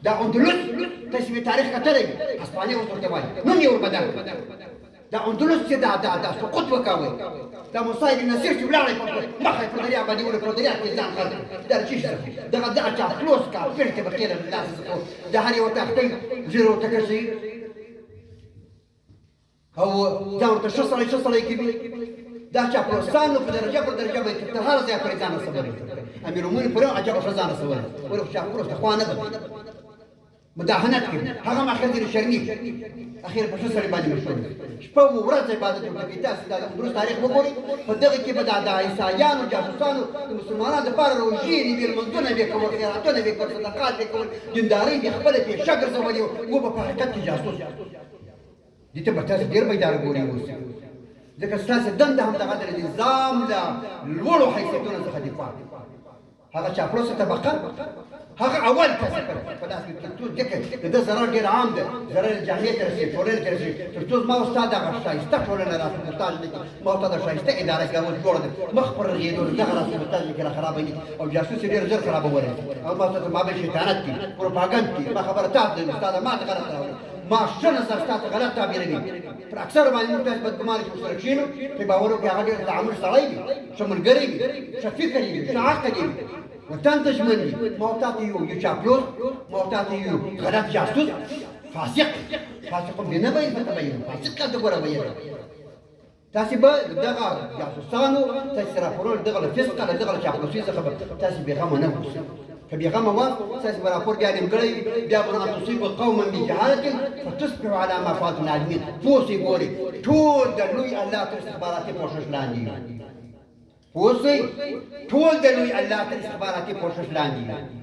دا اندلس تاسې مې تاریخ کتلی هسپانیا اوس ورته وایي نوم یې وربدل دا اندلس چې دا سقوط وکوئ دا موسی بن نصیر چې ولاړی مخه یې په دریاب باندې ونیو په دریاب کې ځان خلک دا څه شي دغه چاپلوس کافر ته به کېدل داسې د هر یوه تختۍ زیر ورته کشي او دا ورته ښه سړی کوي دا چاپلوسانو په درجه باندې تر هر ځای پورې ځان رسولی امیر المؤمنین پورې عجبه ښه ځان رسولی ولې خو چاپلوس ته خوا نه ده مداهنت کوي هغه ماخذ شرنیف اخیر په څه سړي باندې مشهور شپه و ورځ عبادت کوي تاسو دا درست تاریخ وګورئ په دغه کې به د عیسایانو جاسوسانو د مسلمانانو دپاره روژې دي بې لمونځونه به کول خیراتونه به کول صدقات به کول دیندارۍ به خپله پېښه ګرځولې و به په حقیقت کې جاسوس دې ته به تاسو ډېر بیداره ګورئ اوس ځکه ستاسې دنده هم دغه د نظام د لوړو حیثیتونو څخه دفاع هغه چاپلوسه طبقه هغه اول کس په داسې ځکه د ده ضرر ډېر عام دی ضرر جامعې ته رسېږي ټولنې ته رسېږي تر څو زما استاد دغه ښایسته ټولنه را سپورتاژ نه کړي ما ورته د ښایسته اداره کې اوس جوړه ده مخ پر رغېدو دغه را سپورتاژ کې را خرابوي او جاسوس یې ډېر ژر خرابولی او ما ورته ما به شیطانت کړي پروپاګند کړي ما خبره تا ته استاده ما ته غلط راوړي ما ښه نظر ستا ته غلط تعبیروي پر اکثرو باندې موږ تاسې بدګمانه چې ورسره کښېنو پرې باور وکړئ هغه ډېر تعامل سړی وي ښه ملګری وي ښه فکر یې وي ښه عقل یې وي وطن دشمن وي ما ورته یو چاپلوس ما ورته یو غلط جاسوس فاسق خو بې نه به یې ورته ویل فاسق هلته ګوره ویل تاسې به دغه جاسوسانو تاسې راپورونه دغه له فسقه له دغه له چاپلوسۍ څخه به تاسې بېغمه نه اوسئ که بېغمه وه ستاسې به راپور بیا نیمګړی وي بیا به ان تصیبوا قوما بجهالة فتصبحوا على ما فعلتم نادمین پوه شئ ګورئ ټول د لوی الله تر استخباراتي پوښښ لاندې وي پوه شئ ټول د لوی الله تر استخباراتي پوښښ لاندې وي